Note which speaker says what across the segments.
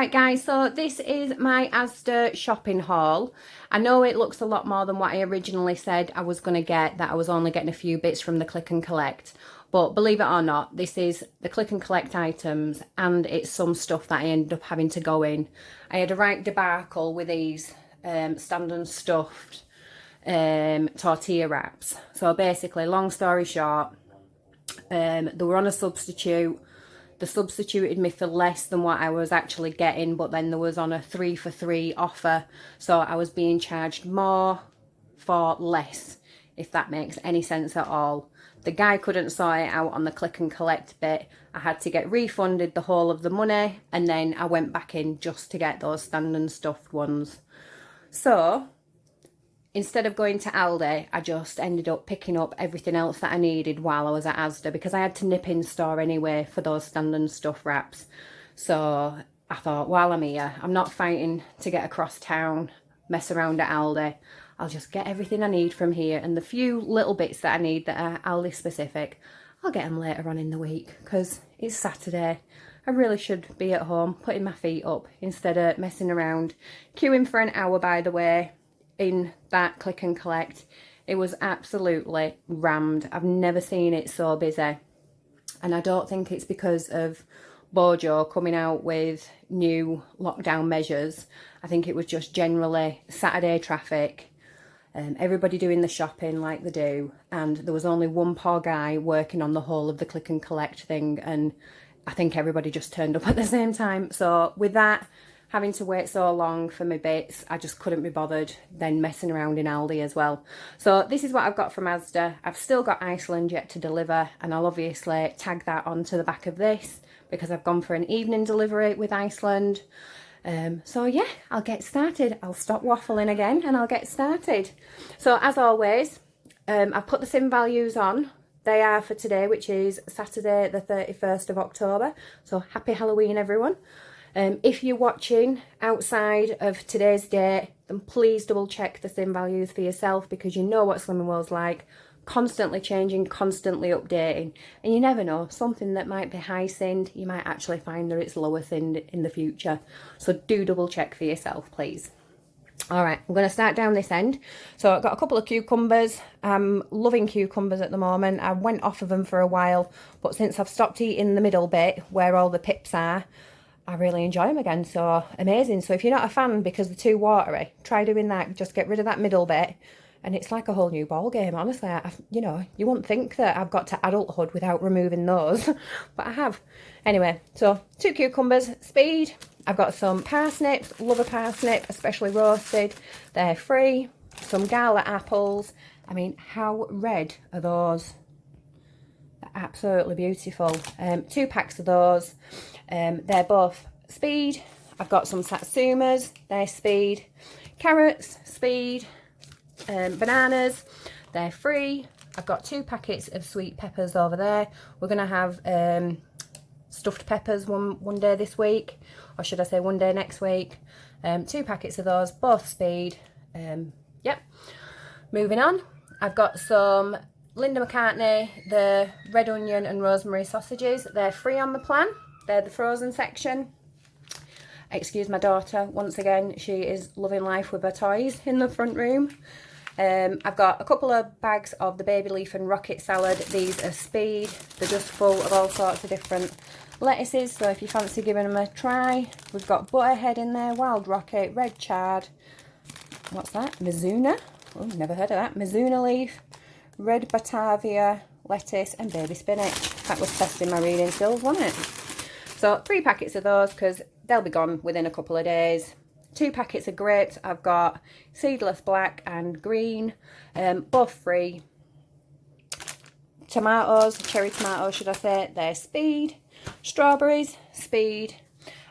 Speaker 1: Alright guys, so this is my Asda shopping haul. I know it looks a lot more than what I originally said I was going to get, that I was only getting a few bits from the click and collect. But believe it or not, this is the click and collect items and it's some stuff that I ended up having to go in. I had a right debacle with these stand and stuffed tortilla wraps. So basically, long story short, they were on a substitute. They substituted me for less than what I was actually getting, but then there was on a 3 for 3 offer, so I was being charged more for less, if that makes any sense at all. The guy couldn't sort it out on the click and collect bit. I had to get refunded the whole of the money, and then I went back in just to get those stand and stuffed ones. So instead of going to Aldi, I just ended up picking up everything else that I needed while I was at Asda, because I had to nip in store anyway for those stand and stuff wraps. So I thought, while I'm here, I'm not fighting to get across town, mess around at Aldi. I'll just get everything I need from here, and the few little bits that I need that are Aldi specific, I'll get them later on in the week, because it's Saturday. I really should be at home putting my feet up instead of messing around. Queuing for an hour, by the way, in that click and collect. It was absolutely rammed. I've never seen it so busy, and I don't think it's because of Bojo coming out with new lockdown measures. I think it was just generally Saturday traffic, everybody doing the shopping like they do, and there was only one poor guy working on the whole of the click and collect thing, and I think everybody just turned up at the same time. So with that, having to wait so long for my bits, I just couldn't be bothered then messing around in Aldi as well. So this is what I've got from Asda. I've still got Iceland yet to deliver, and I'll obviously tag that onto the back of this because I've gone for an evening delivery with Iceland. So yeah, I'll get started. I'll stop waffling again and I'll get started. So as always, I've put the sim values on. They are for today, which is Saturday the 31st of October. So happy Halloween, everyone. If you're watching outside of today's date, then please double check the sim values for yourself, because you know what Slimming World's like. Constantly changing, constantly updating. And you never know, something that might be high sinned, you might actually find that it's lower sinned in the future. So do double check for yourself, please. Alright, I'm going to start down this end. So I've got a couple of cucumbers. I'm loving cucumbers at the moment. I went off of them for a while, but since I've stopped eating the middle bit where all the pips are, I really enjoy them again. So amazing. So if you're not a fan because they're too watery, try doing that. Just get rid of that middle bit and it's like a whole new ball game. Honestly, you know, you wouldn't think that I've got to adulthood without removing those, but I have. Anyway, so 2 cucumbers, speed. I've got some parsnips, love a parsnip, especially roasted. They're free. Some Gala apples. I mean, how red are those? They're absolutely beautiful. 2 packs of those. They're both speed. I've got some satsumas, they're speed. Carrots, speed. Bananas, they're free. I've got 2 packets of sweet peppers over there. We're going to have stuffed peppers one day this week, or should I say one day next week. 2 packets of those, both speed. Yep. Moving on, I've got some Linda McCartney, the red onion and rosemary sausages. They're free on the plan. They're the frozen section. Excuse my daughter, once again, she is loving life with her toys in the front room. I've got a couple of bags of the baby leaf and rocket salad. These are speed. They're just full of all sorts of different lettuces, so if you fancy giving them a try. We've got butterhead in there, wild rocket, red chard. What's that? Mizuna? Oh, never heard of that. Mizuna leaf, red batavia, lettuce and baby spinach. That was testing my reading skills, wasn't it? So 3 packets of those because they'll be gone within a couple of days. 2 packets of grapes. I've got seedless black and green, both free. Tomatoes, cherry tomatoes should I say, they're speed. Strawberries, speed.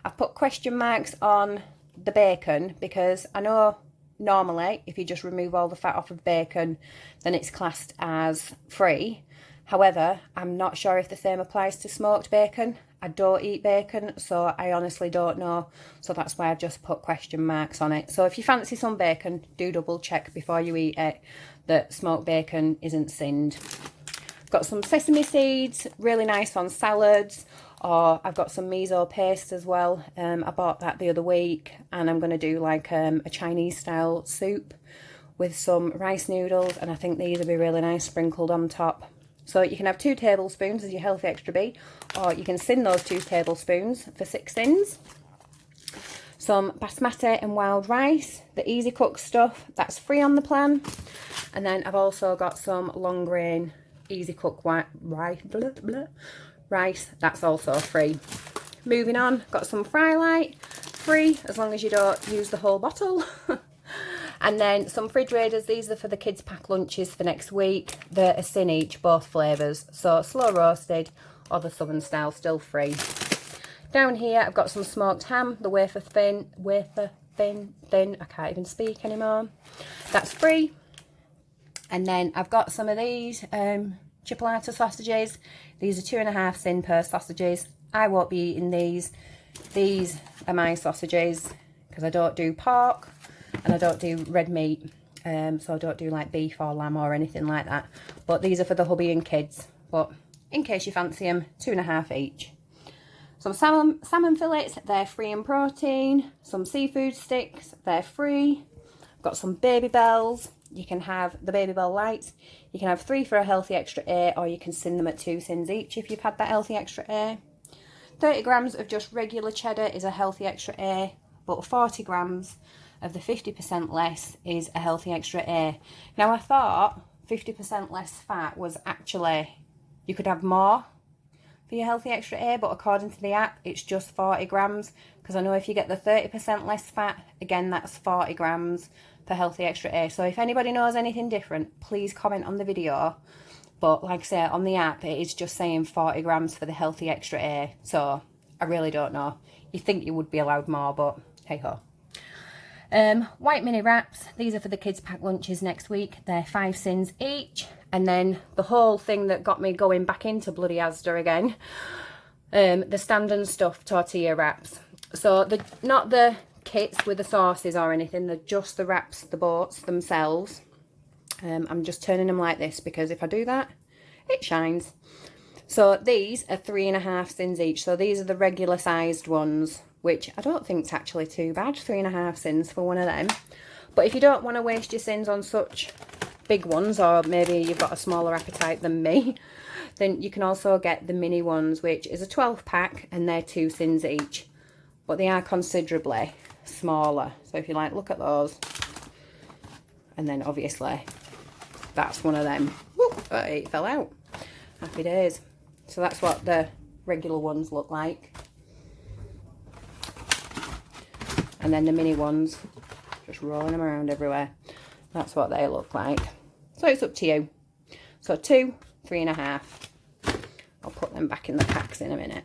Speaker 1: I've put question marks on the bacon because I know normally if you just remove all the fat off of bacon then it's classed as free. However, I'm not sure if the same applies to smoked bacon. I don't eat bacon, so I honestly don't know. So that's why I've just put question marks on it. So if you fancy some bacon, do double check before you eat it that smoked bacon isn't sinned. Got some sesame seeds, really nice on salads Or I've got some miso paste as well. I bought that the other week, and I'm going to do like a Chinese style soup with some rice noodles, and I think these will be really nice sprinkled on top. So you can have 2 tablespoons as your healthy extra B, or you can sin those 2 tablespoons for 6 sins. Some basmati and wild rice, the easy cook stuff, that's free on the plan. And then I've also got some long grain easy cook rice, that's also free. Moving on, got some Fry Light, free as long as you don't use the whole bottle. And then some fridge raiders, these are for the kids' pack lunches for next week. They're a sin each, both flavours. So slow roasted or the southern style, still free. Down here I've got some smoked ham, the wafer thin, I can't even speak anymore. That's free. And then I've got some of these chipolata sausages. These are 2.5 sin per sausages. I won't be eating these. These are my sausages because I don't do pork and I don't do red meat. So I don't do like beef or lamb or anything like that. But these are for the hubby and kids. But in case you fancy them, 2.5 each. Some salmon fillets, they're free in protein. Some seafood sticks, they're free. I've got some baby bells. You can have the baby bell lights. You can have 3 for a healthy extra A, or you can sin them at 2 sins each if you've had that healthy extra A. 30 grams of just regular cheddar is a healthy extra A, but 40 grams of the 50% less is a healthy extra A. Now I thought 50% less fat was actually, you could have more for your healthy extra A, but according to the app it's just 40 grams, because I know if you get the 30% less fat, again that's 40 grams for healthy extra A. So if anybody knows anything different, please comment on the video. But like I say, on the app it is just saying 40 grams for the healthy extra A, so I really don't know. You think you would be allowed more, but hey ho. White mini wraps, these are for the kids' pack lunches next week. They're 5 sins each. And then the whole thing that got me going back into bloody Asda again, the stand and stuff tortilla wraps. So not the kits with the sauces or anything, they're just the wraps, the boats themselves. I'm just turning them like this because if I do that, it shines. So these are 3.5 sins each. So these are the regular sized ones, which I don't think is actually too bad, 3.5 sins for one of them. But if you don't want to waste your sins on such big ones, or maybe you've got a smaller appetite than me, then you can also get the mini ones, which is a 12 pack and they're 2 sins each. But they are considerably smaller. So if you like, look at those. And then obviously that's one of them. Whoop, it fell out. Happy days. So that's what the regular ones look like. And then the mini ones, just rolling them around everywhere. That's what they look like. So it's up to you. So 2, 3.5. I'll put them back in the packs in a minute.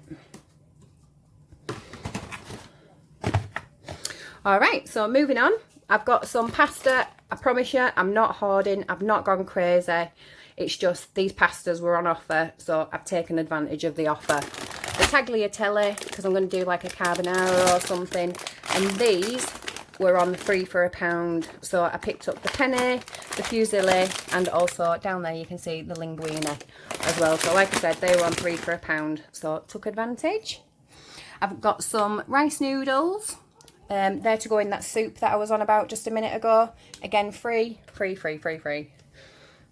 Speaker 1: Alright, so moving on. I've got some pasta. I promise you, I'm not hoarding. I've not gone crazy. It's just these pastas were on offer, so I've taken advantage of the offer. The tagliatelle, because I'm going to do like a carbonara or something. And these were on 3 for £1. So I picked up the penne, the fusilli, and also down there you can see the linguine as well. So like I said, they were on 3 for £1, so took advantage. I've got some rice noodles. They're to go in that soup that I was on about just a minute ago. Again, free,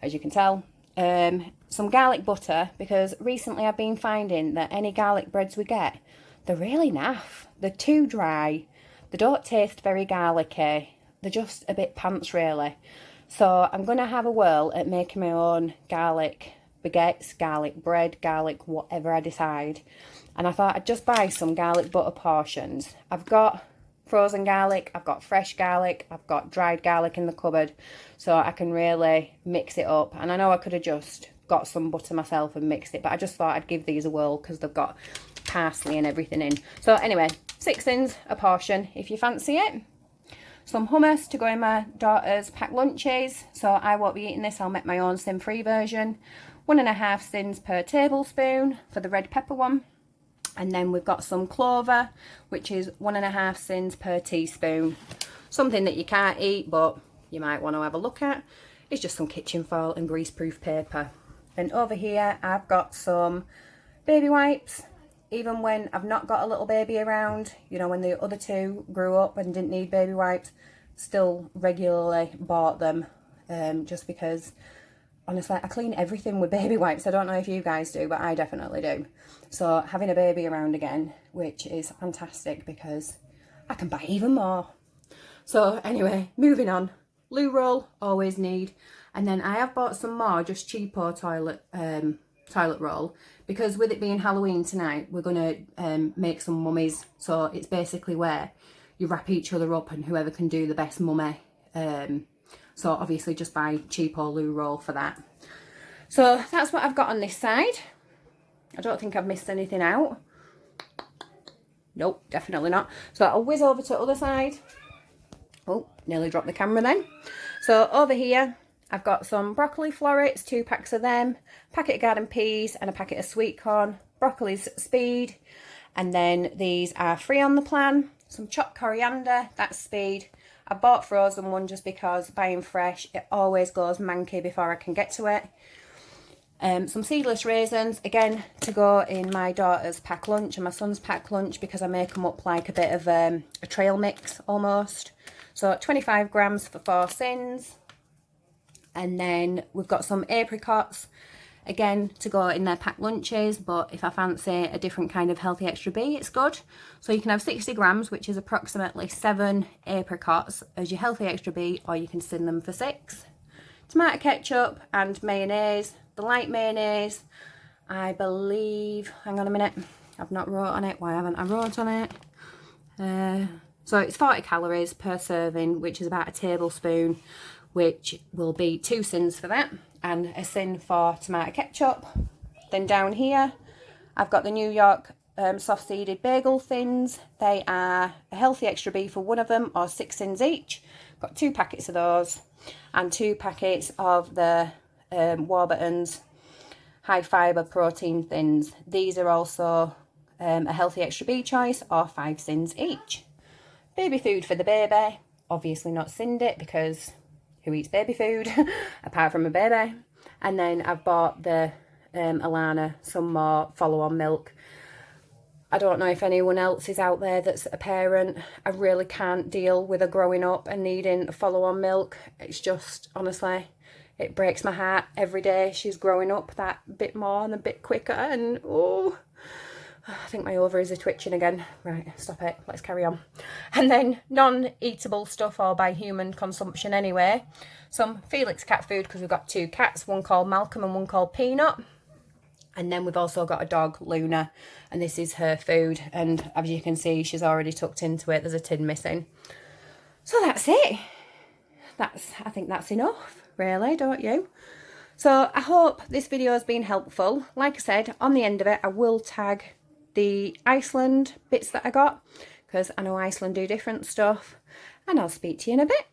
Speaker 1: as you can tell. Some garlic butter, because recently I've been finding that any garlic breads we get, they're really naff. They're too dry. They don't taste very garlicky. They're just a bit pants, really. So I'm going to have a whirl at making my own garlic baguettes, garlic bread, garlic whatever I decide. And I thought I'd just buy some garlic butter portions. I've got frozen garlic, I've got fresh garlic, I've got dried garlic in the cupboard, so I can really mix it up. And I know I could have just got some butter myself and mixed it, but I just thought I'd give these a whirl because they've got parsley and everything in. So anyway, 6 sins a portion if you fancy it. Some hummus to go in my daughter's packed lunches, so I won't be eating this, I'll make my own sin free version. 1.5 sins per tablespoon for the red pepper one. And then we've got some clover, which is 1.5 sins per teaspoon. Something that you can't eat, but you might want to have a look at. It's just some kitchen foil and greaseproof paper. And over here, I've got some baby wipes. even when I've not got a little baby around, you know, when the other two grew up and didn't need baby wipes, still regularly bought them, just because honestly I clean everything with baby wipes. I don't know if you guys do, but I definitely do. So having a baby around again, which is fantastic because I can buy even more. So anyway, moving on. Loo roll, always need. And then I have bought some more just cheapo toilet roll, because with it being Halloween tonight, we're going to make some mummies. So it's basically where you wrap each other up and whoever can do the best mummy. So obviously just buy cheapo loo roll for that. So that's what I've got on this side. I don't think I've missed anything out. Nope, definitely not. So I'll whiz over to the other side. Oh, nearly dropped the camera then. So over here, I've got some broccoli florets, 2 packs of them, packet of garden peas and a packet of sweet corn. Broccoli's speed. And then these are free on the plan. Some chopped coriander, that's speed. I bought frozen one just because buying fresh, it always goes manky before I can get to it. Some seedless raisins, again, to go in my daughter's pack lunch and my son's pack lunch, because I make them up like a bit of a trail mix almost. So 25 grams for 4 Syns. And then we've got some apricots, again, to go in their pack lunches, but if I fancy a different kind of healthy extra B, it's good. So you can have 60 grams, which is approximately 7 apricots as your healthy extra B, or you can sin them for 6. Tomato ketchup and mayonnaise. The light mayonnaise, I believe, hang on a minute, I've not wrote on it. Why haven't I wrote on it? So it's 40 calories per serving, which is about a tablespoon, which will be 2 Syns for that, and a Syn for tomato ketchup. Then down here, I've got the New York soft-seeded bagel thins. They are a healthy extra B for one of them, or 6 Syns each. Got 2 packets of those, and 2 packets of the Warburton's high fibre protein thins. These are also a healthy extra B choice, or 5 Syns each. Baby food for the baby, obviously not Synned it, because who eats baby food apart from a baby. And then I've bought the Alana some more follow-on milk. I don't know if anyone else is out there that's a parent. I really can't deal with her growing up and needing follow-on milk. It's just, honestly, it breaks my heart every day. She's growing up that bit more and a bit quicker, and oh, I think my ovaries are twitching again. Right, stop it. Let's carry on. And then non-eatable stuff, or by human consumption anyway. Some Felix cat food, because we've got 2 cats, one called Malcolm and one called Peanut. And then we've also got a dog, Luna, and this is her food. And as you can see, she's already tucked into it. There's a tin missing. So that's it. I think that's enough, really, don't you? So I hope this video has been helpful. Like I said, on the end of it, I will tag the Iceland bits that I got, because I know Iceland do different stuff. And I'll speak to you in a bit.